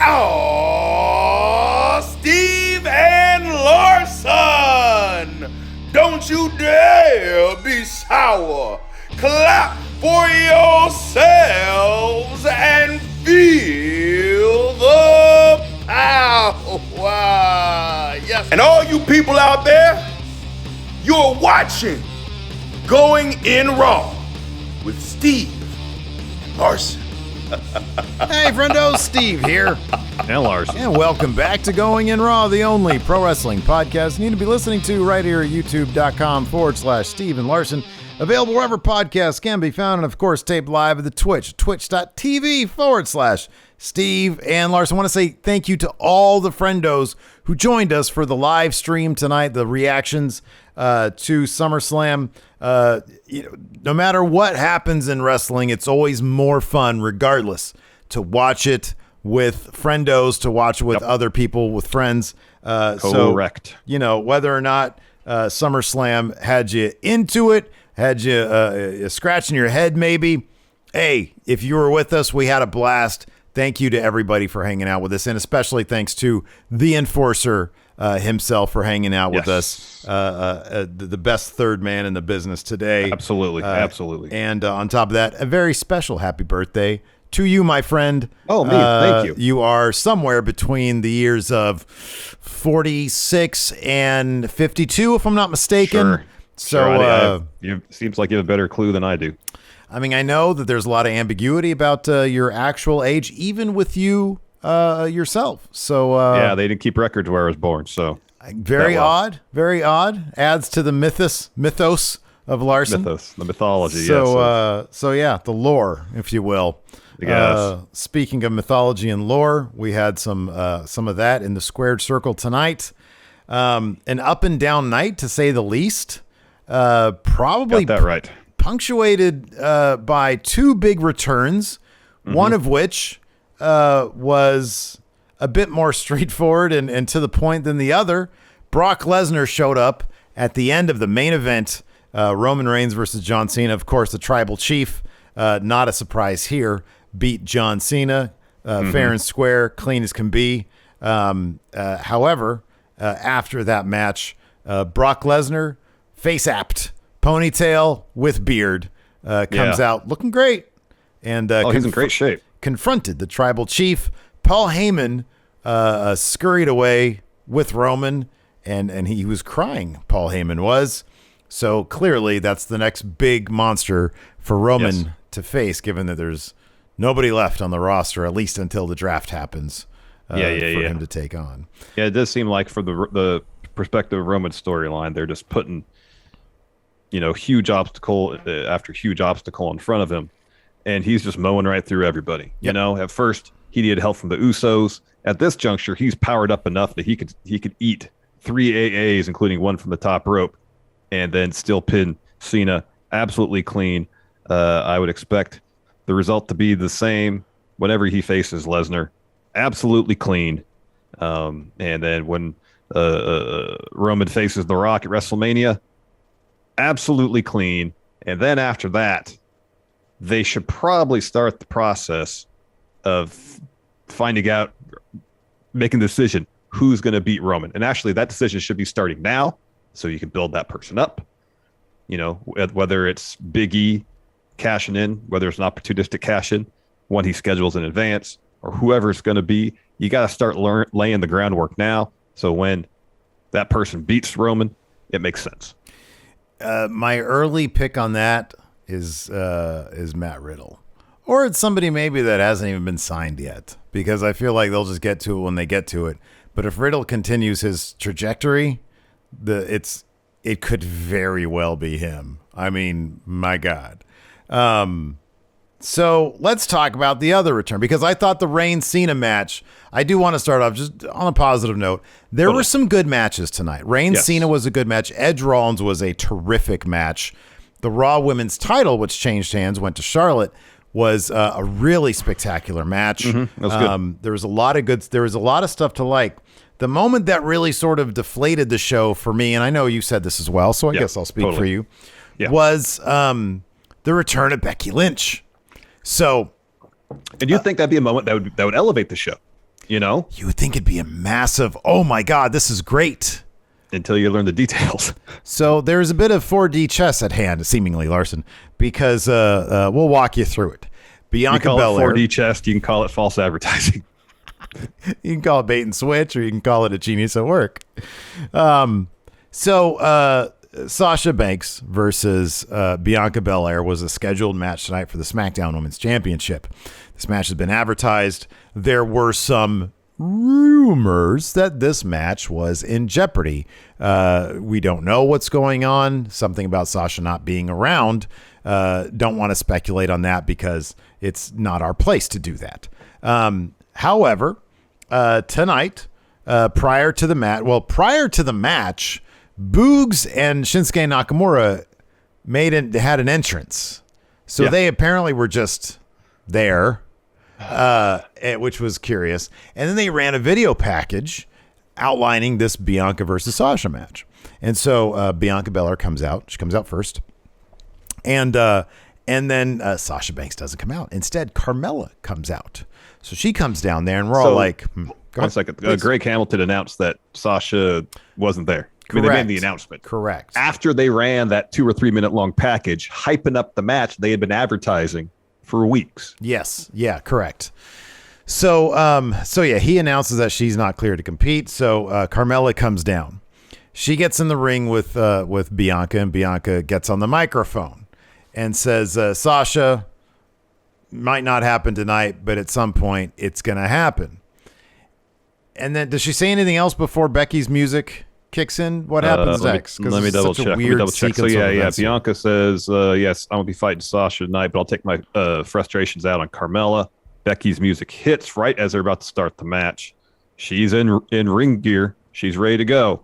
Oh, Steve and Larson! Don't you dare be sour. Clap for yourselves and feel the power. Yes. And all you people out there, you're watching Going In Raw with Steve Larson. Hey, friendo, Steve here. And Larson. And welcome back to Going In Raw, the only pro wrestling podcast you need to be listening to right here at youtube.com/Steve and Larson. Available wherever podcasts can be found, and of course, taped live at the twitch.tv/Steve and Larson. I want to say thank you to all the friendos who joined us for the live stream tonight, the reactions to SummerSlam. No matter what happens in wrestling, it's always more fun, regardless, to watch it with friendos, to watch it with other people, with friends. Correct. So, whether or not SummerSlam had you into it, had you scratching your head maybe. Hey, if you were with us, we had a blast. Thank you to everybody for hanging out with us, and especially thanks to the Enforcer himself for hanging out with us. The best third man in the business today. Absolutely. And on top of that, a very special happy birthday to you, my friend. Oh, me. Thank you. You are somewhere between the years of 46 and 52, if I'm not mistaken. Sure. So seems like you have a better clue than I do. I mean, I know that there's a lot of ambiguity about your actual age, even with you yourself. So yeah, they didn't keep records where I was born. So very odd. Adds to the mythos of Larson. The mythology. So yeah, the lore, if you will. Yes. Speaking of mythology and lore, we had some of that in the squared circle tonight. An up and down night, to say the least. Probably got that right. Punctuated by two big returns, one of which was a bit more straightforward and to the point than the other. Brock Lesnar showed up at the end of the main event, Roman Reigns versus John Cena. Of course, the Tribal Chief, not a surprise here, beat John Cena fair and square, clean as can be. However, after that match, Brock Lesnar, face-apped, ponytail with beard, comes out looking great. And he's in great shape. Confronted the Tribal Chief. Paul Heyman scurried away with Roman, and he was crying, Paul Heyman was. So clearly that's the next big monster for Roman to face, given that there's nobody left on the roster, at least until the draft happens for him to take on. Yeah, it does seem like, from the perspective of Roman's storyline, they're just putting huge obstacle after huge obstacle in front of him, and he's just mowing right through everybody. Yep. At first he needed help from the Usos. At this juncture, he's powered up enough that he could eat 3 AAs, including one from the top rope, and then still pin Cena absolutely clean. I would expect the result to be the same whenever he faces Lesnar, absolutely clean. And then when Roman faces The Rock at WrestleMania, absolutely clean. And then after that, they should probably start the process of finding out, making the decision who's going to beat Roman. And actually, that decision should be starting now, so you can build that person up. Whether it's Big E cashing in, whether it's an opportunistic cash in, one he schedules in advance, or whoever it's going to be, you got to start laying the groundwork now. So when that person beats Roman, it makes sense. My early pick on that is Matt Riddle, or it's somebody maybe that hasn't even been signed yet, because I feel like they'll just get to it when they get to it. But if Riddle continues his trajectory, it could very well be him. I mean, my God. So let's talk about the other return, because I thought the Reigns-Cena match, I do want to start off just on a positive note. There were some good matches tonight. Reigns-Cena was a good match. Edge-Rollins was a terrific match. The Raw Women's title, which changed hands, went to Charlotte, was a really spectacular match. That was good. There was a lot of stuff to like. The moment that really sort of deflated the show for me, and I know you said this as well, so I guess I'll speak for you, was the return of Becky Lynch. So, and you think that'd be a moment that would elevate the show? You know? You would think it'd be a massive, oh my God, this is great. Until you learn the details. So there's a bit of 4D chess at hand, seemingly, Larson, because we'll walk you through it. Bianca Belair. 4D chess, you can call it false advertising. You can call it bait and switch, or you can call it a genius at work. Sasha Banks versus Bianca Belair was a scheduled match tonight for the SmackDown Women's Championship. This match has been advertised. There were some rumors that this match was in jeopardy. We don't know what's going on. Something about Sasha not being around. Don't want to speculate on that because it's not our place to do that. However, tonight, prior to the match, Boogs and Shinsuke Nakamura had an entrance. So they apparently were just there, which was curious. And then they ran a video package outlining this Bianca versus Sasha match. And so Bianca Belair comes out. She comes out first. And then Sasha Banks doesn't come out. Instead, Carmella comes out. So she comes down there, and we're all like, one second. Greg Hamilton announced that Sasha wasn't there. I mean, they made the announcement. Correct. After they ran that 2 or 3 minute long package, hyping up the match they had been advertising for weeks. Yes. Yeah, correct. So he announces that she's not clear to compete. So Carmella comes down. She gets in the ring with Bianca, and Bianca gets on the microphone and says, Sasha, might not happen tonight, but at some point it's going to happen. And then does she say anything else before Becky's music kicks in? What happens next? Let me double check. So Bianca says, yes, I won't be fighting Sasha tonight, but I'll take my frustrations out on Carmella. Becky's music hits right as they're about to start the match. She's in ring gear. She's ready to go.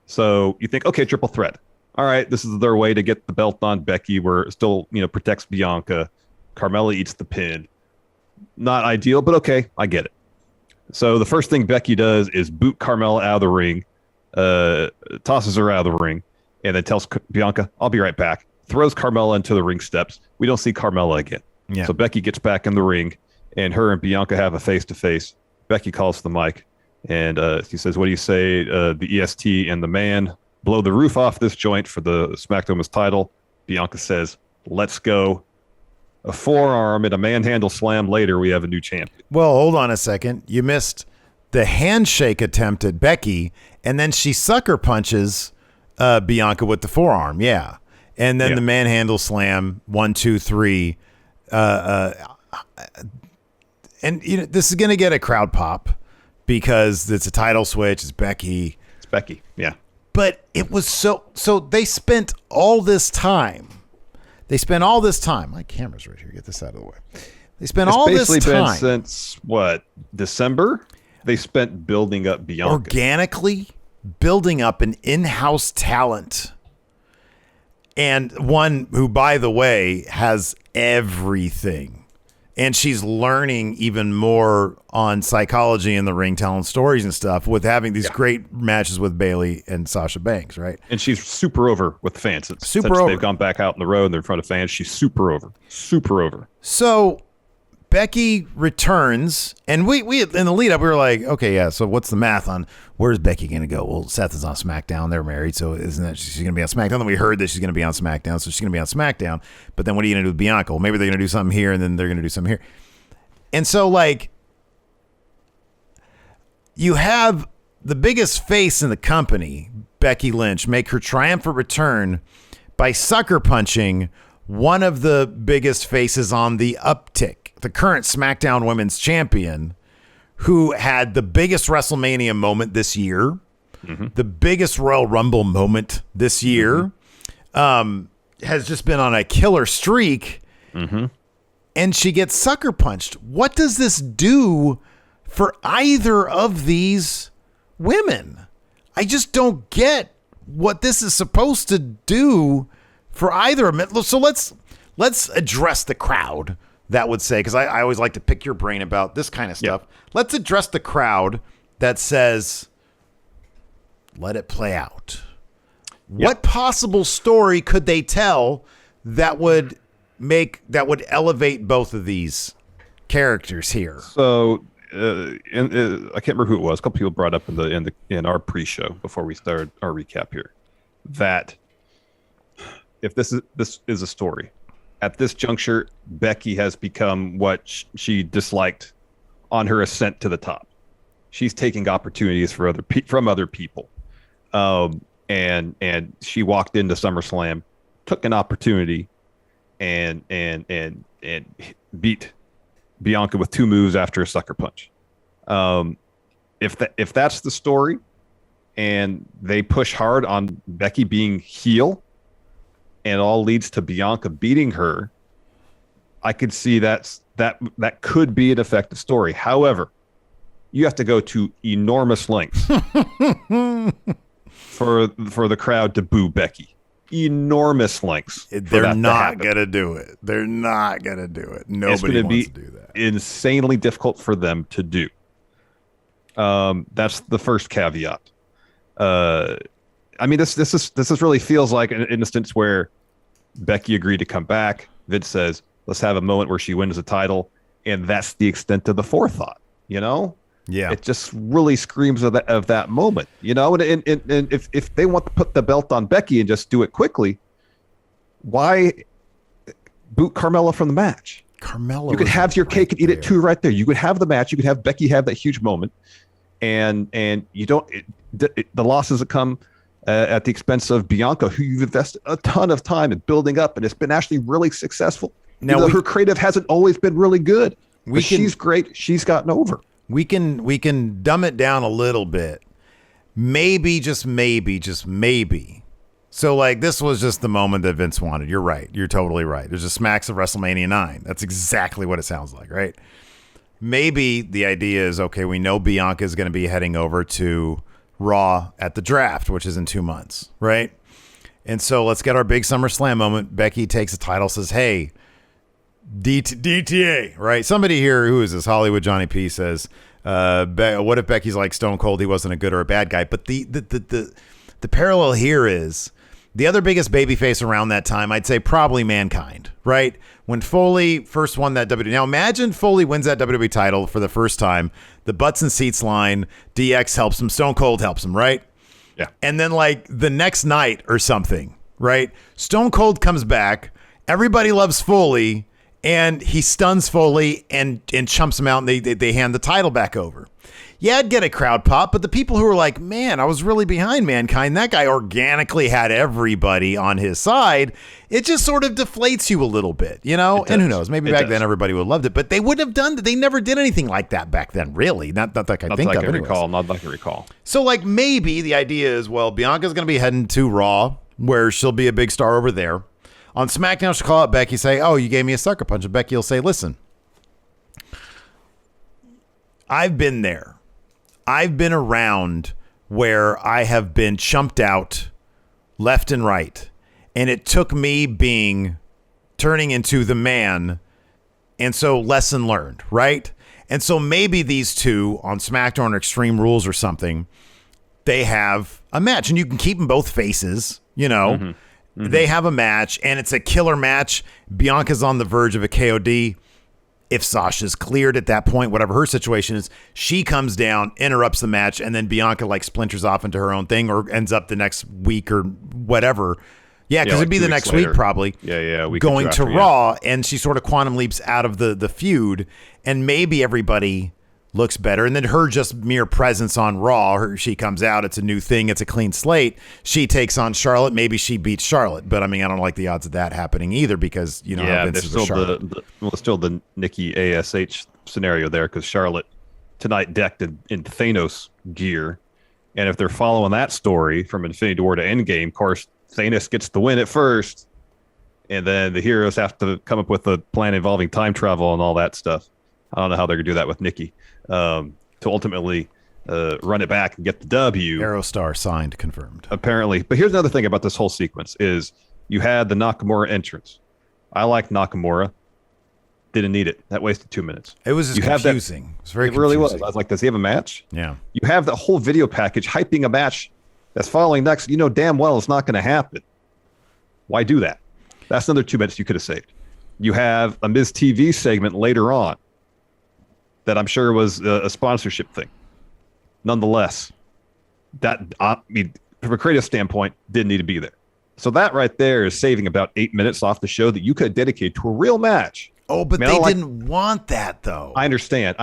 So you think, okay, triple threat. All right, this is their way to get the belt on Becky, where it still, protects Bianca. Carmella eats the pin. Not ideal, but okay, I get it. So the first thing Becky does is boot Carmella out of the ring, tosses her out of the ring, and then tells Bianca, I'll be right back. Throws Carmella into the ring steps. We don't see Carmella again. Yeah. So Becky gets back in the ring, and her and Bianca have a face-to-face. Becky calls the mic, and she says, what do you say, the EST and the man blow the roof off this joint for the SmackDown Women's title? Bianca says, let's go. A forearm and a manhandle slam later, we have a new champion. Well, hold on a second. You missed the handshake attempt at Becky, and then she sucker punches Bianca with the forearm. Yeah. And then the manhandle slam, 1, 2, 3. And this is going to get a crowd pop because it's a title switch. It's Becky. Yeah. But it was so they spent all this time. My camera's right here. Get this out of the way. They spent all this time. It's basically been since, December? They spent building up Bianca. Organically building up an in-house talent. And one who, by the way, has everything. And she's learning even more on psychology in the ring, telling stories and stuff with having these great matches with Bayley and Sasha Banks, right? And she's super over with the fans. Super over. They've gone back out on the road and they're in front of fans. She's super over. Super over. So Becky returns, and we in the lead up, we were like, okay, yeah, so what's the math on where's Becky going to go? Well, Seth is on SmackDown. They're married, so isn't that she's going to be on SmackDown? Then we heard that she's going to be on SmackDown, so she's going to be on SmackDown. But then what are you going to do with Bianca? Well, maybe they're going to do something here, and then they're going to do something here. And so, you have the biggest face in the company, Becky Lynch, make her triumphant return by sucker punching one of the biggest faces on the uptick, the current SmackDown Women's Champion, who had the biggest WrestleMania moment this year, the biggest Royal Rumble moment this year, has just been on a killer streak, and she gets sucker punched. What does this do for either of these women? I just don't get what this is supposed to do for either of them. So let's address the crowd. That would say, because I always like to pick your brain about this kind of stuff. Yep. Let's address the crowd that says, let it play out. Yep. What possible story could they tell that would elevate both of these characters here? So I can't remember who it was. A couple people brought up in our pre-show before we started our recap here that if this is a story, at this juncture, Becky has become what she disliked on her ascent to the top. She's taking opportunities from other people, and she walked into SummerSlam, took an opportunity, and beat Bianca with 2 moves after a sucker punch. If that's the story, and they push hard on Becky being heel, and all leads to Bianca beating her, I could see that could be an effective story. However, you have to go to enormous lengths for the crowd to boo Becky. Enormous lengths. They're not gonna do it. They're not gonna do it. Nobody wants to do that. Insanely difficult for them to do. That's the first caveat. I mean, this is really feels like an instance where Becky agreed to come back. Vince says, "Let's have a moment where she wins the title," and that's the extent of the forethought. You know. Yeah, it just really screams of that moment, you know. And if they want to put the belt on Becky and just do it quickly, why boot Carmella from the match? Carmella, you could have your cake and eat it too right there. You could have the match. You could have Becky have that huge moment, and you don't. The losses that come at the expense of Bianca, who you've invested a ton of time in building up, and it's been actually really successful. Now her creative hasn't always been really good. She's great. She's gotten over. We can dumb it down a little bit. Maybe, just maybe. So, like, this was just the moment that Vince wanted. You're right. You're totally right. There's a smacks of WrestleMania 9. That's exactly what it sounds like, right? Maybe the idea is, okay, we know Bianca is going to be heading over to Raw at the draft, which is in 2 months, right? And so let's get our big SummerSlam moment. Becky takes the title, says, hey, DTA, right? Somebody here, who is this? Hollywood Johnny P says, what if Becky's like Stone Cold? He wasn't a good or a bad guy. But the parallel here is the other biggest babyface around that time, I'd say probably Mankind, right? When Foley first won that WWE. Now imagine Foley wins that WWE title for the first time. The butts and seats line, DX helps him, Stone Cold helps him, right? Yeah. And then like the next night or something, right? Stone Cold comes back. Everybody loves Foley. And he stuns Foley and chumps him out, and they hand the title back over. Yeah, I'd get a crowd pop, but the people who were like, man, I was really behind Mankind. That guy organically had everybody on his side. It just sort of deflates you a little bit, you know? And who knows? Maybe back then everybody would have loved it, but they wouldn't have done it. They never did anything like that back then, really. Not that I can think of. Not like I recall. So, like, maybe the idea is, well, Bianca's going to be heading to Raw, where she'll be a big star over there. On SmackDown, she'll call out Becky, say, oh, you gave me a sucker punch. And Becky will say, listen, I've been there. I've been around where I have been chumped out left and right. And it took me turning into the man. And so lesson learned, right? And so maybe these two on SmackDown or Extreme Rules or something, they have a match. And you can keep them both faces, you know. Mm-hmm. Mm-hmm. They have a match, and it's a killer match. Bianca's on the verge of a KOD. If Sasha's cleared at that point, whatever her situation is, she comes down, interrupts the match, and then Bianca like splinters off into her own thing or ends up the next week or whatever. Yeah, because it'd be the next week probably. Yeah. Going to Raw, and she sort of quantum leaps out of the feud, and maybe everybody looks better. And then her just mere presence on Raw, she comes out, it's a new thing, it's a clean slate. She takes on Charlotte. Maybe she beats Charlotte. But I mean, I don't like the odds of that happening either because, you know, how Vince is with Charlotte. Still the Nikki ASH scenario there because Charlotte tonight decked in Thanos gear. And if they're following that story from Infinity War to Endgame, of course, Thanos gets the win at first. And then the heroes have to come up with a plan involving time travel and all that stuff. I don't know how they're going to do that with Nikki. To ultimately run it back and get the W. Aerostar signed, confirmed. Apparently. But here's another thing about this whole sequence is you had the Nakamura entrance. I like Nakamura. Didn't need it. That wasted 2 minutes. It was just confusing. It was very confusing. Really was. I was like, does he have a match? Yeah. You have the whole video package hyping a match that's following next. You know damn well it's not going to happen. Why do that? That's another 2 minutes you could have saved. You have a Miz TV segment later on. that I'm sure was a sponsorship thing. Nonetheless, that from a creative standpoint, didn't need to be there. So that right there is saving about 8 minutes off the show that you could dedicate to a real match. Oh, but they didn't want that, though. I understand.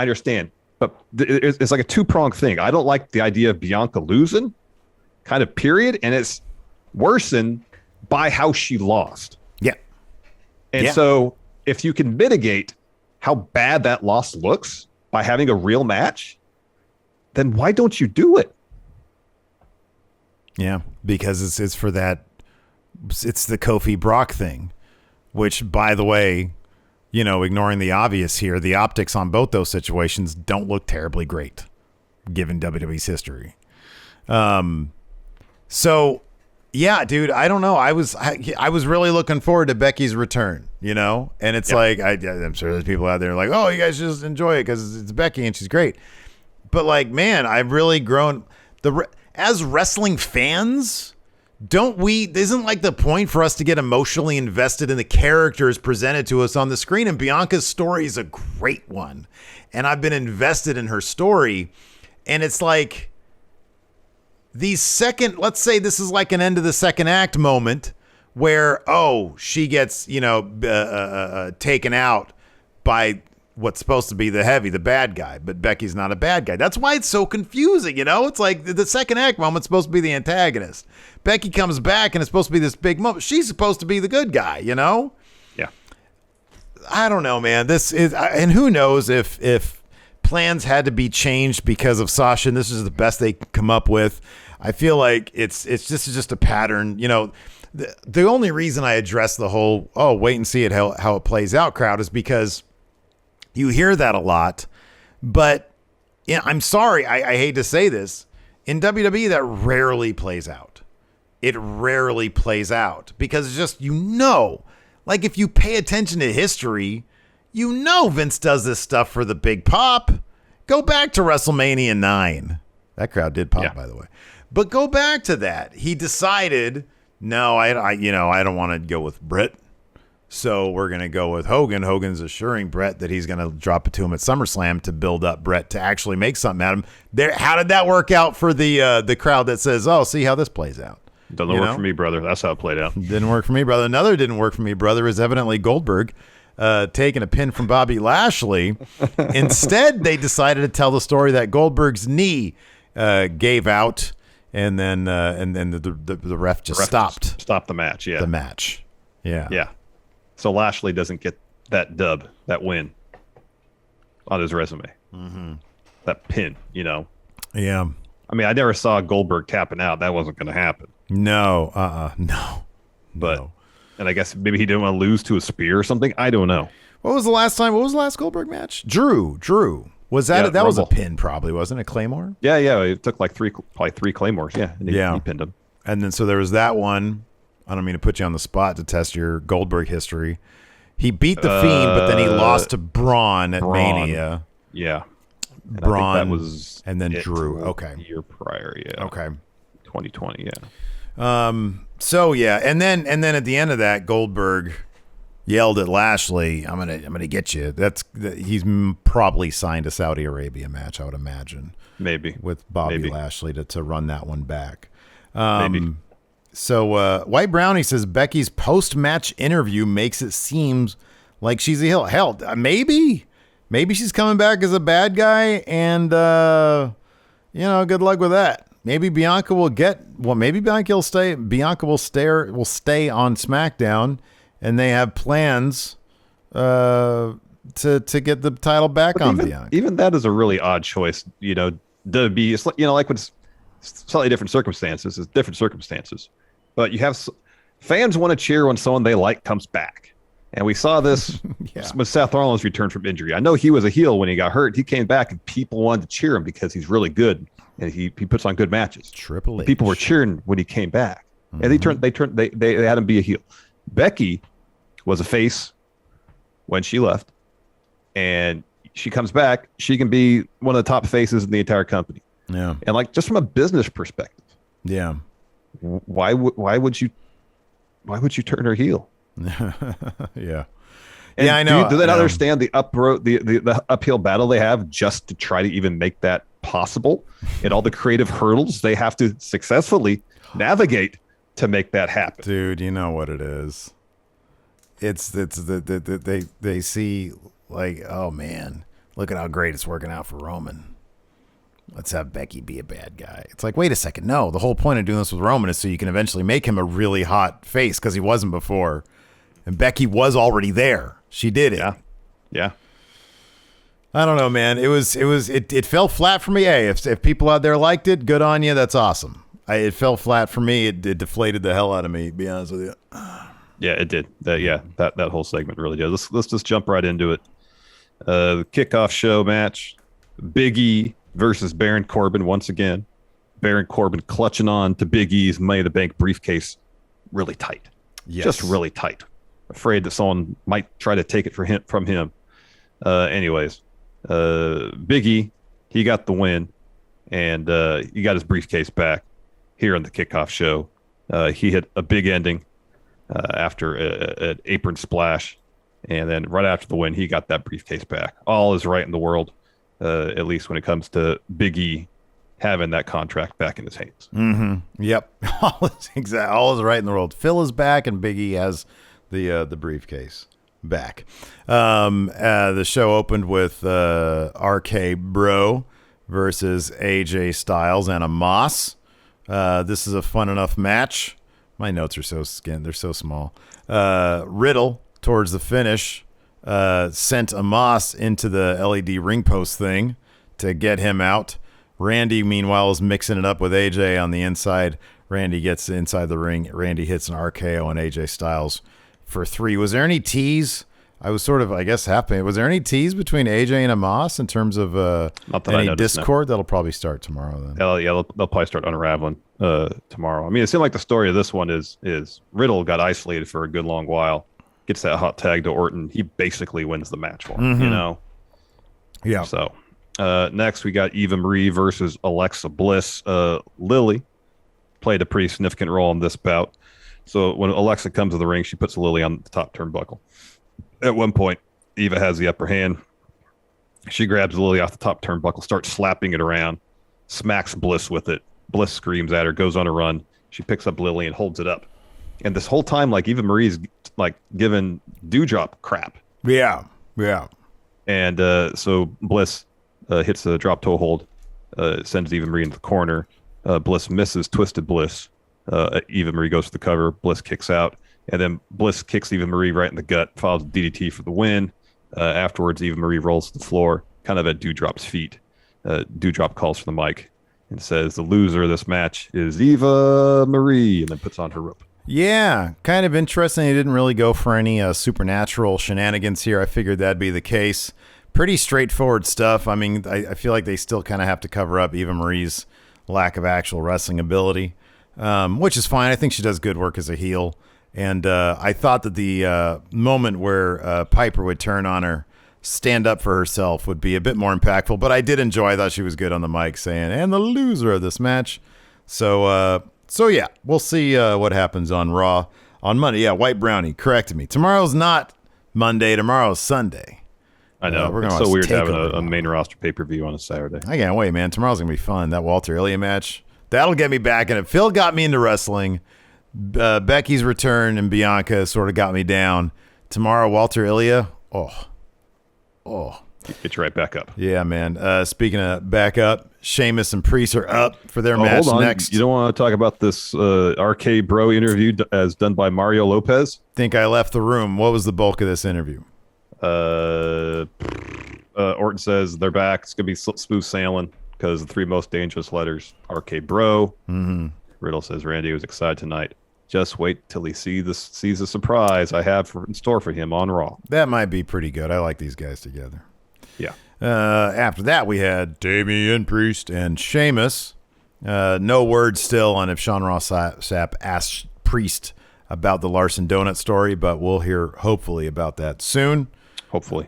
But it's like a two-pronged thing. I don't like the idea of Bianca losing, kind of period, and it's worsened by how she lost. Yeah. And so if you can mitigate how bad that loss looks by having a real match, then why don't you do it? Yeah, because it's for that. It's the Kofi Brock thing, which, by the way, ignoring the obvious here, the optics on both those situations don't look terribly great, given WWE's history. So, yeah, dude, I don't know. I was really looking forward to Becky's return, and it's like I'm sure there's people out there like, oh, you guys just enjoy it because it's Becky and she's great. But like, man, I've really grown as wrestling fans. Isn't like the point for us to get emotionally invested in the characters presented to us on the screen? And Bianca's story is a great one. And I've been invested in her story. And it's like let's say this is like an end of the second act moment where, she gets, taken out by what's supposed to be the bad guy, but Becky's not a bad guy. That's why it's so confusing, It's like the second act moment's supposed to be the antagonist. Becky comes back and it's supposed to be this big moment. She's supposed to be the good guy, Yeah. I don't know, man. This is, and who knows if plans had to be changed because of Sasha, and this is the best they could come up with. I feel like this is just a pattern, The only reason I address the whole, wait and see how it plays out crowd is because you hear that a lot, but I'm sorry, I hate to say this. In WWE, that rarely plays out. It rarely plays out because it's just, like if you pay attention to history, Vince does this stuff for the big pop. Go back to WrestleMania 9. That crowd did pop, by the way. But go back to that. He decided, no, I don't want to go with Britt. So we're going to go with Hogan. Hogan's assuring Brett that he's going to drop it to him at SummerSlam to build up Brett to actually make something out of him. How did that work out for the crowd that says, see how this plays out? Doesn't work for me, brother. That's how it played out. Didn't work for me, brother. Another didn't work for me, brother, is evidently Goldberg taking a pin from Bobby Lashley. Instead, they decided to tell the story that Goldberg's knee gave out, and then the ref just stopped the match. Yeah, the match. Yeah. So Lashley doesn't get that dub, that win on his resume. Mm-hmm. That pin, Yeah. I mean, I never saw Goldberg tapping out. That wasn't going to happen. No. But, no. And I guess maybe he didn't want to lose to a spear or something. I don't know. What was the last Goldberg match? Drew. Was that that was a pin? Probably wasn't it? Claymore. Yeah. It took like three claymores. Yeah. And he pinned him. And then so there was that one. I don't mean to put you on the spot to test your Goldberg history. He beat the Fiend, but then he lost to Braun at Mania. Yeah. And Braun, I think that was and then Drew. Okay. The year prior, yeah. Okay. 2020, yeah. So yeah, and then at the end of that, Goldberg yelled at Lashley, "I'm gonna get you." He's probably signed a Saudi Arabia match, I would imagine. Maybe with Bobby Lashley to run that one back. Maybe. So White Brownie says Becky's post-match interview makes it seem like she's a heel. Hell, maybe she's coming back as a bad guy, and good luck with that. Maybe Bianca will maybe Bianca will stay. Bianca will stay on SmackDown, and they have plans to get the title back on Bianca. Even that is a really odd choice, to be. It's like when it's slightly different circumstances. It's different circumstances, but you have fans want to cheer when someone they like comes back, and we saw this with Seth Rollins' return from injury. I know he was a heel when he got hurt. He came back, and people wanted to cheer him because he's really good. And he puts on good matches. Triple H. People were cheering when he came back, and they had him be a heel. Becky was a face when she left, and she comes back. She can be one of the top faces in the entire company. Yeah, and just from a business perspective, why would you turn her heel? Yeah. And I know. Do they not understand the the uphill battle they have just to try to even make that possible, and all the creative hurdles they have to successfully navigate to make that happen? Dude, you know what it is. It's they see like, oh man, look at how great it's working out for Roman. Let's have Becky be a bad guy. It's like, wait a second. No, the whole point of doing this with Roman is so you can eventually make him a really hot face because he wasn't before. And Becky was already there. She did it. Yeah. I don't know, man. It fell flat for me. Hey, if people out there liked it, good on you. That's awesome. It fell flat for me. It deflated the hell out of me, to be honest with you. Yeah, it did. That whole segment really did. Let's just jump right into it. The kickoff show match. Big E versus Baron Corbin once again. Baron Corbin clutching on to Big E's Money in the Bank briefcase really tight. Yes. Just really tight. Afraid that someone might try to take it from him. Anyways, Big E, he got the win, and he got his briefcase back here on the kickoff show. He hit a big ending after an apron splash, and then right after the win, he got that briefcase back. All is right in the world. At least when it comes to Big E having that contract back in his hands. Mm-hmm. Yep. All is right in the world. Phil is back, and Big E has the briefcase back. The show opened with RKBro versus AJ Styles and Omos. This is a fun enough match. My notes are so skinned. They're so small. Riddle, towards the finish, sent Omos into the LED ring post thing to get him out. Randy, meanwhile, is mixing it up with AJ on the inside. Randy gets inside the ring. Randy hits an RKO on AJ Styles for 3. Was there any tease? I was sort of, I guess, happy. Was there any tease between AJ and Omos in terms of any discord? No. That'll probably start tomorrow then. They'll probably start unraveling tomorrow. I mean, it seemed like the story of this one is Riddle got isolated for a good long while. Gets that hot tag to Orton. He basically wins the match for him, you know? Yeah. So next we got Eva Marie versus Alexa Bliss. Lily played a pretty significant role in this bout. So when Alexa comes to the ring, she puts Lily on the top turnbuckle. At one point, Eva has the upper hand. She grabs Lily off the top turnbuckle, starts slapping it around, smacks Bliss with it. Bliss screams at her, goes on a run. She picks up Lily and holds it up. And this whole time, like, Eva Marie's like giving Dewdrop crap. Yeah. And so Bliss hits the drop toe hold, sends Eva Marie into the corner. Bliss misses Twisted Bliss. Eva Marie goes for the cover. Bliss kicks out. And then Bliss kicks Eva Marie right in the gut, follows DDT for the win. Afterwards, Eva Marie rolls to the floor, kind of at Dewdrop's feet. Dewdrop calls for the mic and says the loser of this match is Eva Marie, and then puts on her rope. Yeah, kind of interesting. He didn't really go for any supernatural shenanigans here. I figured that'd be the case. Pretty straightforward stuff. I mean, I feel like they still kind of have to cover up Eva Marie's lack of actual wrestling ability, which is fine. I think she does good work as a heel. And I thought that the moment where Piper would turn on her, stand up for herself, would be a bit more impactful. But I did enjoy. I thought she was good on the mic saying, and the loser of this match. So yeah, we'll see what happens on Raw on Monday. Yeah, White Brownie corrected me. Tomorrow's not Monday. Tomorrow's Sunday. I know. We're gonna so weird having a main roster pay-per-view on a Saturday. I can't wait, man. Tomorrow's going to be fun. That Walter Ilya match, that'll get me back in it. Phil got me into wrestling. Becky's return and Bianca sort of got me down. Tomorrow, Walter Ilya. Oh. Get you right back up. Yeah, man. Speaking of back up, Sheamus and Priest are up for their match hold on. next. You don't want to talk about this RKBro interview as done by Mario Lopez? Think I left the room. What was the bulk of this interview? Orton says they're back. It's going to be smooth sailing because the 3 most dangerous letters, RKBro. Mm-hmm. Riddle says Randy was excited tonight. Just wait till he sees the surprise I have in store for him on Raw. That might be pretty good. I like these guys together. Yeah. After that, we had Damian Priest and Sheamus. No word still on if Sean Ross Sapp asked Priest about the Larson Donut story, but we'll hear hopefully about that soon. Hopefully.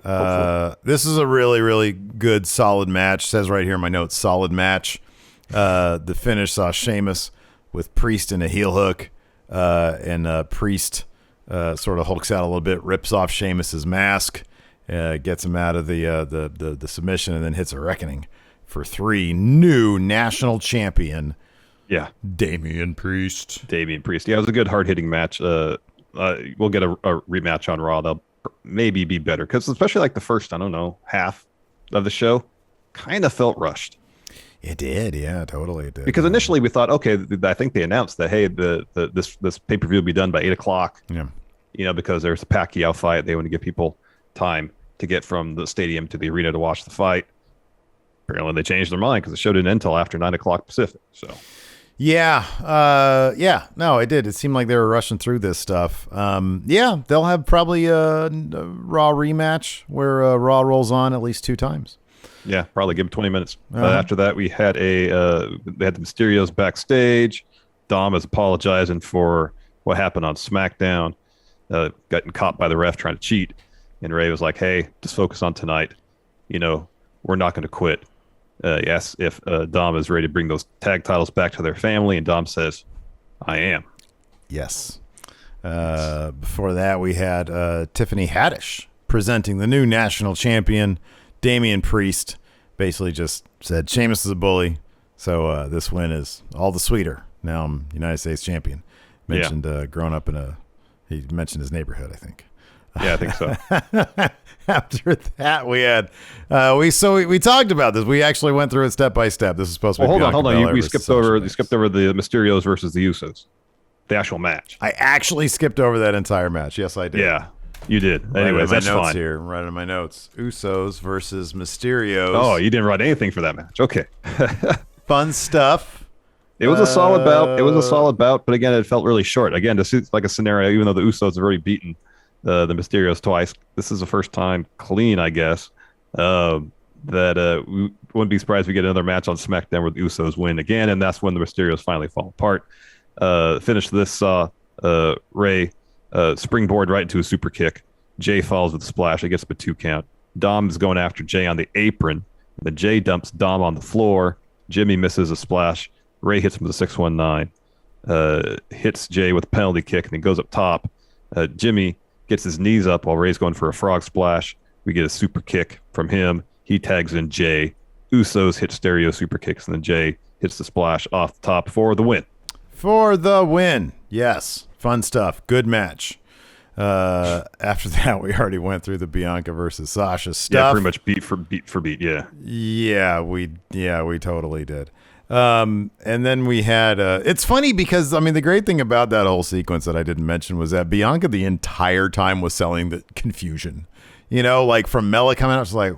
This is a really, really good, solid match. It says right here in my notes, solid match. The finish saw Sheamus with Priest in a heel hook, and Priest sort of hulks out a little bit, rips off Sheamus's mask, gets him out of the submission, and then hits a reckoning for 3. New national champion. Yeah. Damian Priest. Yeah, it was a good hard-hitting match. We'll get a rematch on Raw. They'll maybe be better because especially like the first, I don't know, half of the show kind of felt rushed. It did, yeah, totally it did. Because initially we thought, okay, I think they announced that, hey, this pay-per-view will be done by 8 o'clock. Yeah. Because there's a Pacquiao fight. They want to give people time to get from the stadium to the arena to watch the fight. Apparently they changed their mind because the show didn't end until after 9 o'clock Pacific. So. Yeah. No, it did. It seemed like they were rushing through this stuff. Yeah, they'll have probably a Raw rematch where Raw rolls on at least 2 times. Yeah, probably give him 20 minutes. After that, we had they had the Mysterios backstage. Dom is apologizing for what happened on SmackDown, getting caught by the ref trying to cheat. And Ray was like, hey, just focus on tonight. We're not going to quit. He asks if Dom is ready to bring those tag titles back to their family, and Dom says, I am. Yes. Before that, we had Tiffany Haddish presenting the new national champion, Damian Priest. Basically just said, Sheamus is a bully, so this win is all the sweeter. Now I'm United States champion. Mentioned growing up he mentioned his neighborhood, I think. Yeah, I think so. After that, we had we talked about this. We actually went through it step by step. This is supposed to be hold on. You skipped over the Mysterios versus the Usos, the actual match. I actually skipped over that entire match. Yes, I did. Yeah, you did. Anyways, that's fine. Here, right in my notes. Usos versus Mysterios. Oh, you didn't write anything for that match. Okay. Fun stuff. It was a solid bout. But again, it felt really short. Again, this is like a scenario. Even though the Usos have already beaten the Mysterios twice, this is the first time clean, I guess, that we wouldn't be surprised if we get another match on SmackDown where the Usos win again, and that's when the Mysterios finally fall apart. Finish this, Ray springboard right into a super kick. Jay falls with a splash. It gets a 2 count. Dom's going after Jay on the apron. The Jay dumps Dom on the floor. Jimmy misses a splash. Ray hits him with a 619. Hits Jay with a penalty kick, and then goes up top. Jimmy gets his knees up while Ray's going for a frog splash. We get a super kick from him. He tags in Jay. Usos hit stereo super kicks, and then Jay hits the splash off the top for the win. For the win. Yes. Fun stuff. Good match. After that, we already went through the Bianca versus Sasha stuff. Yeah, pretty much beat for beat. Yeah. Yeah, we totally did. And then we had, it's funny because, I mean, the great thing about that whole sequence that I didn't mention was that Bianca the entire time was selling the confusion, like from Mela coming out, she's like,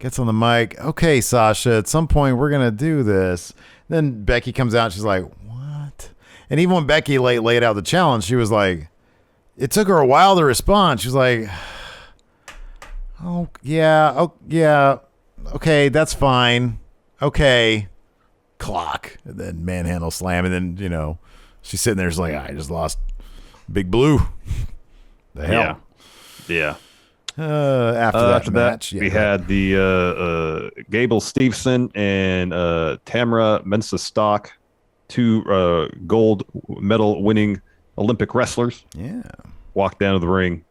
gets on the mic. Okay, Sasha, at some point we're going to do this. Then Becky comes out. She's like, what? And even when Becky laid out the challenge, she was like, it took her a while to respond. She was like, oh yeah. Okay. That's fine. Okay. Clock, and then manhandle slam, and then she's sitting there, she's like, I just lost Big Blue. The hell. Yeah. After that match, we had the Gable Steveson and Tamara Mensah-Stock, 2 gold medal winning Olympic wrestlers. Yeah, walked down to the ring,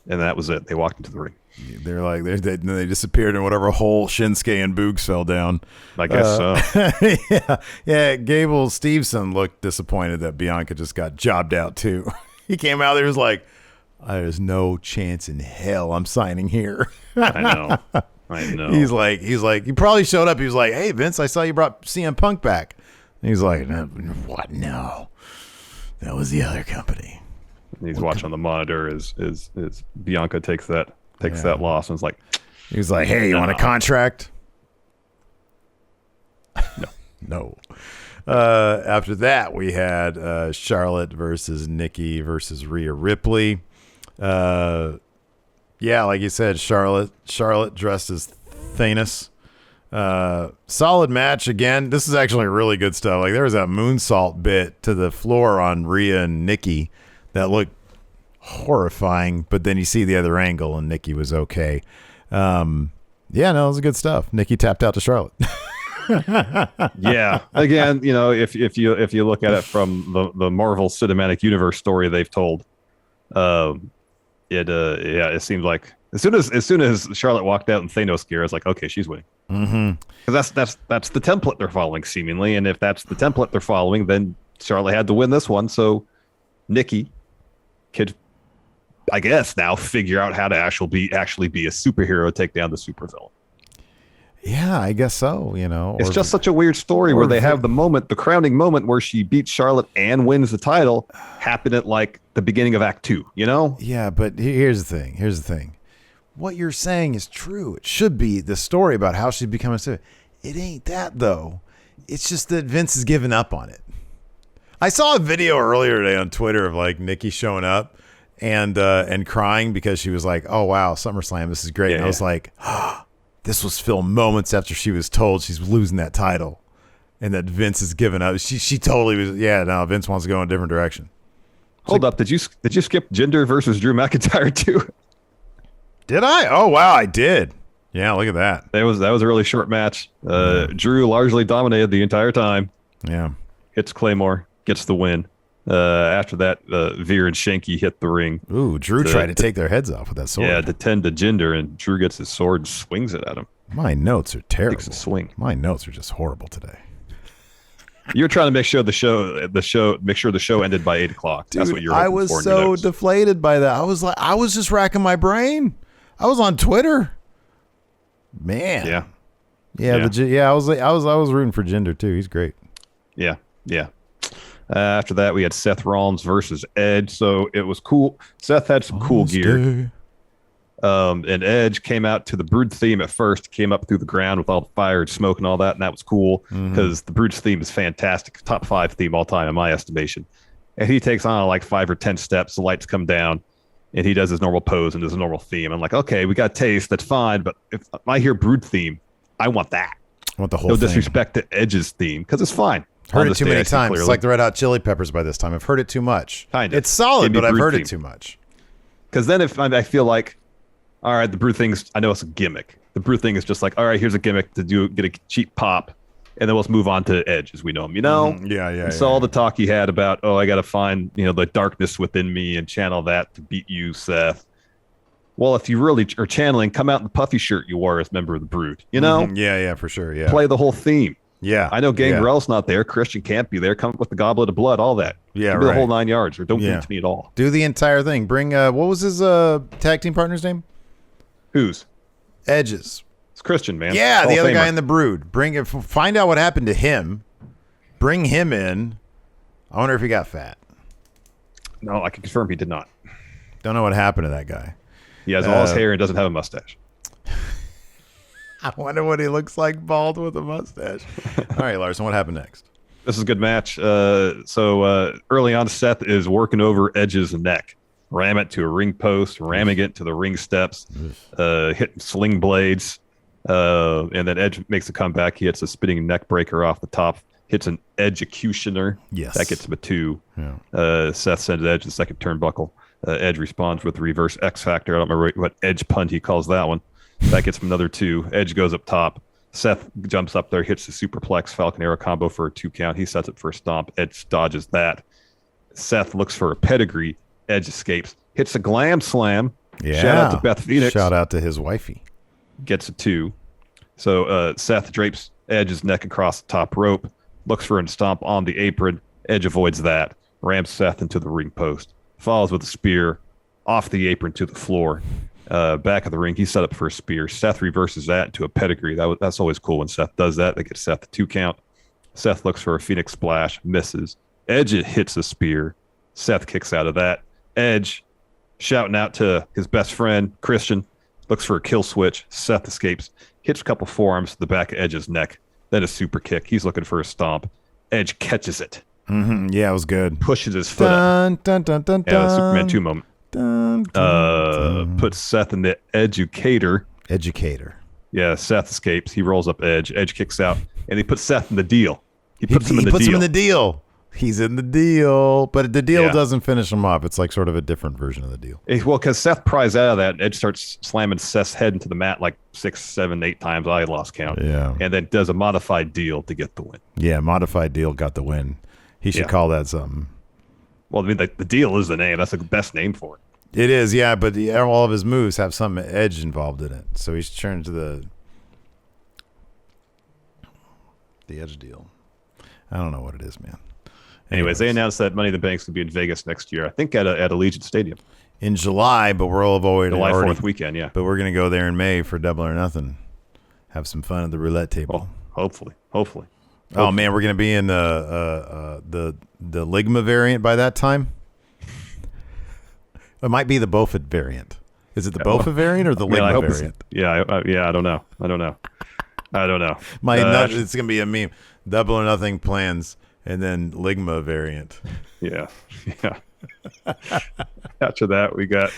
and that was it. They walked into the ring. They're like they disappeared in whatever hole Shinsuke and Boogs fell down. I guess so. Yeah. Gable Steveson looked disappointed that Bianca just got jobbed out too. He came out there, was like, "There's no chance in hell I'm signing here." I know. He's like, he probably showed up. He was like, "Hey Vince, I saw you brought CM Punk back." And he's like, "What? No, that was the other company." And he's watching on the monitor as Bianca takes that loss, and it's like, he was like, "Hey, you want a contract?" No. After that, we had Charlotte versus Nikki versus Rhea Ripley. Yeah, like you said, Charlotte dressed as Thanos. Solid match again. This is actually really good stuff. Like, there was that moonsault bit to the floor on Rhea and Nikki that looked horrifying, but then you see the other angle and Nikki was okay. Yeah, no, it was good stuff. Nikki tapped out to Charlotte. Yeah. Again, if you look at it from the Marvel Cinematic Universe story they've told, it seems like as soon as Charlotte walked out in Thanos gear, I was like, okay, she's winning. Because that's the template they're following seemingly, and if that's the template they're following, then Charlotte had to win this one. So Nikki could, I guess, now figure out how to actually be a superhero, take down the supervillain. Yeah, I guess so. It's just such a weird story where they have the crowning moment where she beats Charlotte and wins the title, happen at like the beginning of Act 2. Yeah, but here's the thing. What you're saying is true. It should be the story about how she's become a superhero. It ain't that though. It's just that Vince has given up on it. I saw a video earlier today on Twitter of like Nikki showing up and crying because she was like, "Oh wow, SummerSlam, this is great." And I was like, this was filmed moments after she was told she's losing that title, and that Vince has given up. She totally was. Yeah, no, Vince wants to go in a different direction. Hold up, did you skip Jinder versus Drew McIntyre too? Did I? Oh wow, I did. Yeah, look at that. That was a really short match. Drew largely dominated the entire time. Yeah, hits Claymore, gets the win. After that, Veer and Shanky hit the ring. Ooh, Drew tried to take their heads off with that sword. Yeah, to tend to Jinder, and Drew gets his sword and swings it at him. My notes are terrible. Takes a swing. My notes are just horrible today. You're trying to make sure the show ended by 8:00. That's what you're hoping for. I was so deflated by that. I was just racking my brain. I was on Twitter. Man. Yeah. I was rooting for Jinder too. He's great. Yeah. After that, we had Seth Rollins versus Edge, so it was cool. Seth had some cool gear. And Edge came out to the Brood theme at first, came up through the ground with all the fire and smoke and all that, and that was cool because the Brood theme is fantastic. Top 5 theme all time in my estimation. And he takes on like 5 or 10 steps, the lights come down, and he does his normal pose and his normal theme. I'm like, okay, we got taste, that's fine, but if I hear Brood theme, I want that. I want the whole no thing. Disrespect to Edge's theme, because it's fine. Heard it too many times. It's like the Red Hot Chili Peppers by this time. I've heard it too much. Kind of. It's solid, but I've heard it too much. Because then if I feel like, all right, the Brood thing's, I know it's a gimmick. The Brood thing is just like, all right, here's a gimmick to get a cheap pop, and then let's move on to Edge as we know him, Yeah. So all the talk he had about, I got to find, the darkness within me and channel that to beat you, Seth. Well, if you really are channeling, come out in the puffy shirt you wore as a member of the Brood, Yeah, for sure, yeah. Play the whole theme. Yeah. I know Gangrel's not there. Christian can't be there. Come up with the Goblet of Blood, all that. Yeah, Give me the whole 9 yards, or don't give it to me at all. Do the entire thing. Bring, what was his tag team partner's name? Whose? Edge's. It's Christian, man. Yeah, Hall the other Famer. guy in the Brood. Find out what happened to him. Bring him in. I wonder if he got fat. No, I can confirm he did not. Don't know what happened to that guy. He has all his hair and doesn't have a mustache. I wonder what he looks like bald with a mustache. All right, Larson, what happened next? This is a good match. So early on, Seth is working over Edge's neck. Ram it to a ring post, ramming it to the ring steps, hitting sling blades. And then Edge makes a comeback. He hits a spinning neck breaker off the top, hits an Edgecutioner. Yes. That gets him a 2. Yeah. Seth sends Edge the second turnbuckle. Edge responds with the reverse X Factor. I don't remember what Edge punt he calls that one. That gets him another 2. Edge goes up top. Seth jumps up there, hits the superplex Falcon Arrow combo for a 2 count. He sets it for a stomp. Edge dodges that. Seth looks for a pedigree. Edge escapes. Hits a glam slam. Yeah. Shout out to Beth Phoenix. Shout out to his wifey. Gets a 2. So Seth drapes Edge's neck across the top rope. Looks for a stomp on the apron. Edge avoids that. Rams Seth into the ring post. Follows with a spear off the apron to the floor. Back of the ring, he's set up for a spear. Seth reverses that into a pedigree. That's always cool when Seth does that. They get Seth the 2 count. Seth looks for a Phoenix splash, misses. Edge hits a spear. Seth kicks out of that. Edge shouting out to his best friend, Christian, looks for a kill switch. Seth escapes, hits a couple forearms to the back of Edge's neck. Then a super kick. He's looking for a stomp. Edge catches it. Mm-hmm. Yeah, it was good. Pushes his foot up. Dun, dun, dun, Yeah, the Superman 2 moment. dun, dun. Puts Seth in the Educator. Yeah, Seth escapes. He rolls up Edge. Edge kicks out, and he puts Seth in the deal. He puts him in the deal. He's in the deal, but the deal doesn't finish him off. It's like sort of a different version of the deal. Well, because Seth pries out of that, and Edge starts slamming Seth's head into the mat like 6, 7, 8 times. I lost count. Yeah. And then does a modified deal to get the win. Yeah, modified deal got the win. He should call that something. Well, I mean, the deal is the name. That's the best name for it. It is, yeah, but all of his moves have some Edge involved in it. So he's turned to the Edge deal. I don't know what it is, man. Anyways, they announced that Money in the Bank's going to be in Vegas next year. I think at Allegiant Stadium. In July, but we're all avoiding July 4th weekend, yeah. But we're going to go there in May for Double or Nothing. Have some fun at the roulette table. Well, hopefully. Oh, man, we're going to be in the Ligma variant by that time. It might be the Bofa variant. Is it the Bofa variant or the Ligma variant? I don't know. I don't know. It's going to be a meme. Double or Nothing plans. And then Ligma variant. Yeah. After that, we got,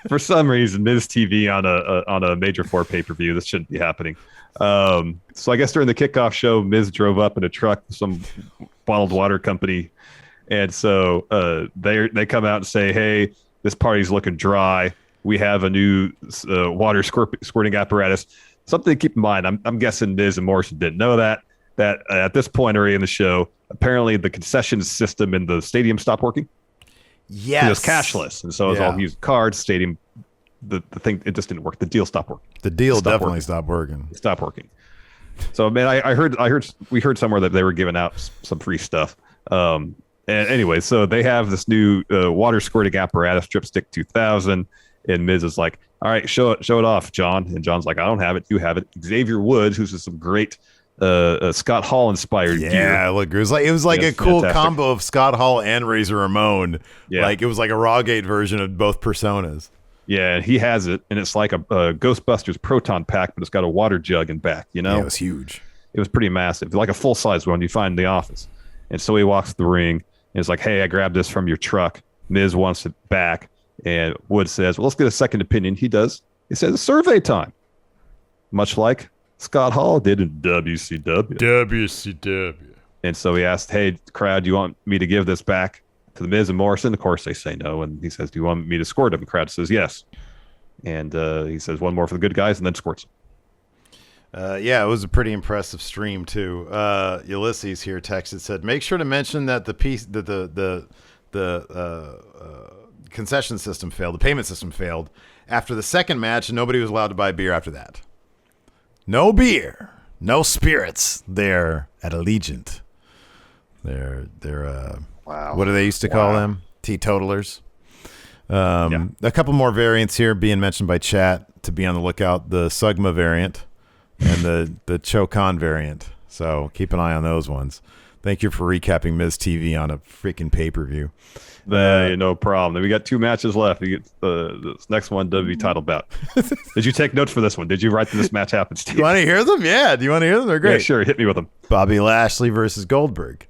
for some reason, Miz TV on a Major 4 pay-per-view. This shouldn't be happening. So I guess during the kickoff show, Miz drove up in a truck with some bottled water company. And so they come out and say, hey, this party's looking dry. We have a new water squirting apparatus. Something to keep in mind. I'm guessing Miz and Morrison didn't know that at this point already in the show, apparently the concession system in the stadium stopped working. Yes. It was cashless. And so it was all using cards, stadium. The thing, it just didn't work. The deal stopped working. The deal definitely stopped working. It stopped working. So, man, we heard somewhere that they were giving out some free stuff. And anyway, so they have this new water squirting apparatus, Dripstick 2000. And Miz is like, all right, show it off, John. And John's like, I don't have it. You have it. Xavier Woods, who's just some great Scott Hall inspired gear. Yeah, look, it was like a cool combo of Scott Hall and Razor Ramon. Yeah. Like it was like a Rawgate version of both personas. Yeah, and he has it, and it's like a Ghostbusters proton pack, but it's got a water jug in back, you know? Yeah, it was huge. It was pretty massive, like a full-size one you find in the office. And so he walks the ring, and it's like, hey, I grabbed this from your truck. Miz wants it back, and Wood says, well, let's get a second opinion. He does. He says, it's survey time. Much like Scott Hall did in WCW. And so he asked, hey, crowd, do you want me to give this back to the Miz and Morrison? Of course, they say no. And he says, do you want me to squirt him? The crowd says yes. And he says, one more for the good guys, and then squirts him. Yeah, it was a pretty impressive stream, too. Ulysses here texted, said, make sure to mention that the concession system failed, the payment system failed. After the second match, nobody was allowed to buy beer after that. No beer, no spirits there at Allegiant. They're wow. What do they used to call them? Teetotalers. A couple more variants here being mentioned by chat to be on the lookout. The Sugma variant and the Chokan variant. So keep an eye on those ones. Thank you for recapping Miz TV on a freaking pay-per-view. No problem. We got 2 matches left. We get this next one, WWE title bout. Did you take notes for this one? Did you write that this match happens, Steve? Do you want to hear them? Yeah. Do you want to hear them? They're great. Yeah, sure. Hit me with them. Bobby Lashley versus Goldberg.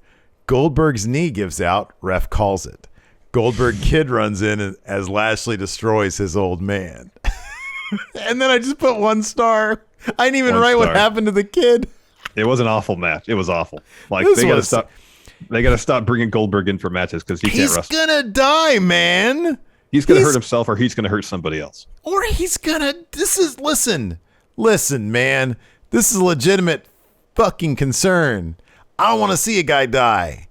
Goldberg's knee gives out. Ref calls it. Goldberg kid runs in as Lashley destroys his old man. And then I just put 1 star. I didn't even write what happened to the kid. It was an awful match. It was awful. Like they got to stop. They got to stop bringing Goldberg in for matches because he can't wrestle. He's gonna die, man. He's gonna hurt himself, or he's gonna hurt somebody else. Or he's gonna. Listen, man. This is a legitimate fucking concern. I don't want to see a guy die,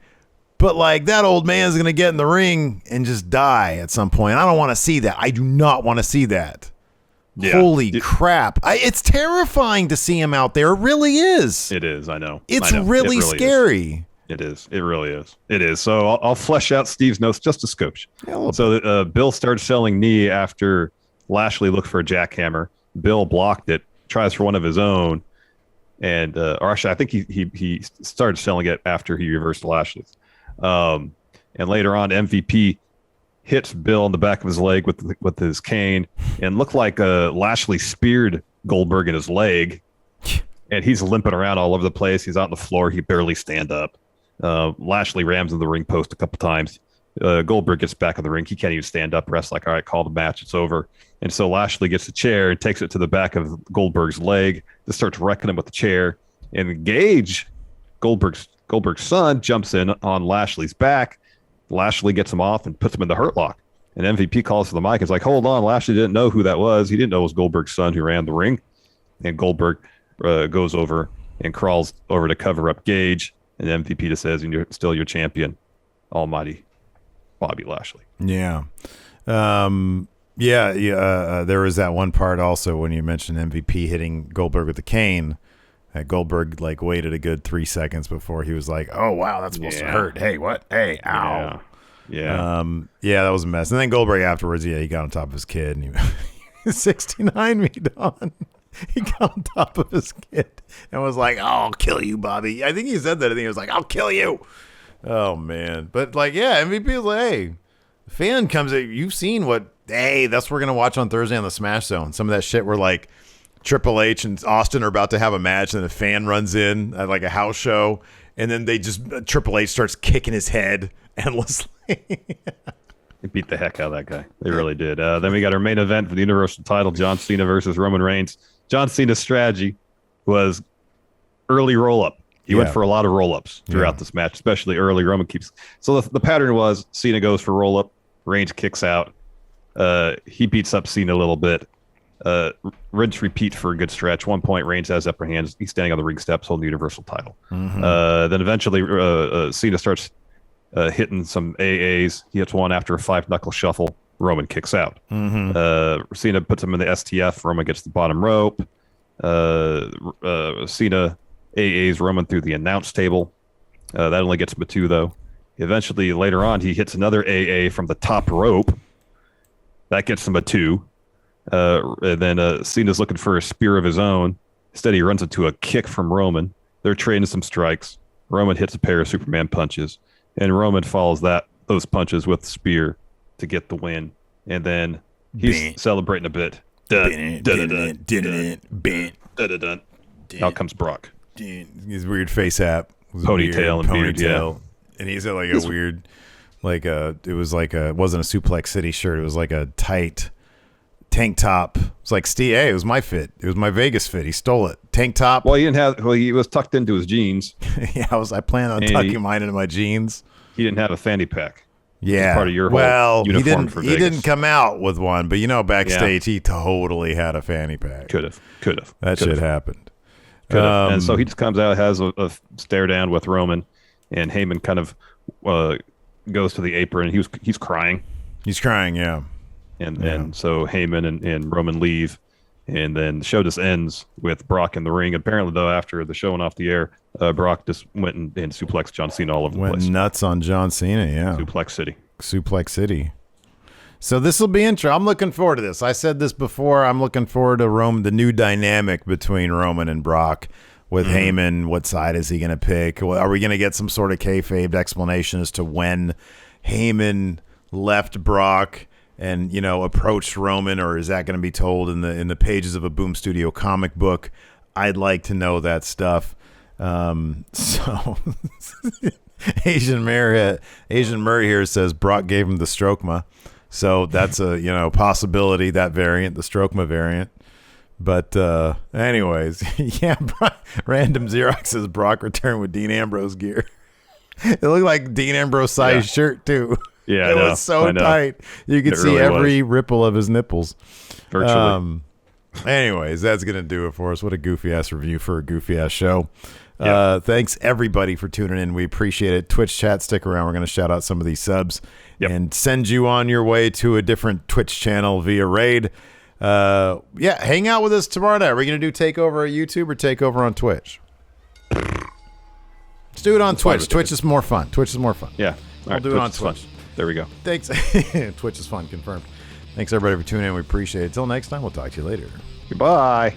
but like that old man's gonna get in the ring and just die at some point. I don't want to see that. I do not want to see that. Yeah. Holy crap. It's terrifying to see him out there. It really is. It is. I know. It's really scary. It is. It really is. It is. So I'll flesh out Steve's notes just a skosh. So Bill started selling knee after Lashley looked for a jackhammer. Bill blocked it, tries for one of his own. And, or actually, I think he started selling it after he reversed Lashley's. And later on, MVP hits Bill in the back of his leg with his cane, and looked like Lashley speared Goldberg in his leg, and he's limping around all over the place. He's out on the floor. He barely stand up. Lashley rams in the ring post a couple times. Goldberg gets back in the ring. He can't even stand up. Ref's like, all right, call the match. It's over. And so Lashley gets the chair and takes it to the back of Goldberg's leg. Just starts wrecking him with the chair. And Gage, Goldberg's Goldberg's son jumps in on Lashley's back. Lashley gets him off and puts him in the hurt lock. And MVP calls to the mic. It's like, hold on. Lashley didn't know who that was. He didn't know it was Goldberg's son who ran the ring. And Goldberg goes over and crawls over to cover up Gage. And MVP just says, and you're still your champion, almighty Bobby Lashley. Yeah. There was that one part also when you mentioned MVP hitting Goldberg with the cane. That Goldberg waited a good 3 seconds before he was like, "Oh wow, that's supposed to hurt. Hey, what? Hey, ow." Yeah. That was a mess. And then Goldberg afterwards, he got on top of his kid and he 69 me Don. He got on top of his kid and was like, "Oh, I'll kill you, Bobby." I think he said that. I think he was like, "I'll kill you." Oh man. But MVP was like, "Hey, the fan comes at you've seen what that's what we're gonna watch on Thursday on the Smash Zone. Some of that shit where Triple H and Austin are about to have a match, and a fan runs in at a house show, and then Triple H starts kicking his head endlessly." They beat the heck out of that guy. They really did. Then we got our main event for the Universal title, John Cena versus Roman Reigns. John Cena's strategy was early roll-up. He went for a lot of roll-ups throughout this match, especially early. Roman keeps... So the pattern was Cena goes for roll-up, Reigns kicks out. He beats up Cena a little bit. Rinse repeat for a good stretch. 1 point, Reigns has upper hand. He's standing on the ring steps holding the Universal title. Then eventually Cena starts hitting some AAs. He hits one after a 5-knuckle shuffle. Roman kicks out. Cena puts him in the STF. Roman gets the bottom rope. Cena AAs Roman through the announce table. That only gets him a 2, though. Eventually, later on, he hits another AA from the top rope. That gets him a 2. And then Cena's looking for a spear of his own. Instead, he runs into a kick from Roman. They're trading some strikes. Roman hits a pair of Superman punches, and Roman follows those punches with the spear to get the win. And then he's celebrating a bit. Out comes Brock. His weird face app, ponytail and beard, and he's at a weird, it was it wasn't a Suplex City shirt. It was a tight tank top. It's like Steve. Hey, it was my fit. It was my Vegas fit. He stole it. Tank top. Well, he was tucked into his jeans. I planned on tucking mine into my jeans. He didn't have a fanny pack. Yeah, part of your whole uniform for Vegas. He didn't come out with one, but backstage he totally had a fanny pack. Could have. That shit happened. And so he just comes out, has a stare down with Roman, and Heyman kind of goes to the apron, and he's crying. He's crying, yeah. And so Heyman and Roman leave, and then the show just ends with Brock in the ring. Apparently, though, after the show went off the air, Brock just went and suplexed John Cena all over the place. Went nuts on John Cena, yeah. Suplex City. So this will be interesting. I'm looking forward to this. I said this before. I'm looking forward to the new dynamic between Roman and Brock with Heyman. What side is he going to pick? Are we going to get some sort of kayfabe explanation as to when Heyman left Brock and approached Roman, or is that going to be told in the pages of a Boom Studio comic book? I'd like to know that stuff. So Asian Murray here says Brock gave him the strokema, so that's a possibility, that variant, the strokema variant. But anyways, yeah. Random Xerox says Brock returned with Dean Ambrose gear. It looked like Dean Ambrose size shirt too. Yeah, it was so tight. You could see every ripple of his nipples. Virtually. Anyways, that's going to do it for us. What a goofy-ass review for a goofy-ass show. Thanks, everybody, for tuning in. We appreciate it. Twitch chat, stick around. We're going to shout out some of these subs and send you on your way to a different Twitch channel via Raid. Hang out with us tomorrow night. Are we going to do TakeOver at YouTube or TakeOver on Twitch? Let's do it on Twitch. Twitch is more fun. Yeah. We'll do it on Twitch. There we go. Thanks. Twitch is fun, confirmed. Thanks, everybody, for tuning in. We appreciate it. Until next time, we'll talk to you later. Goodbye.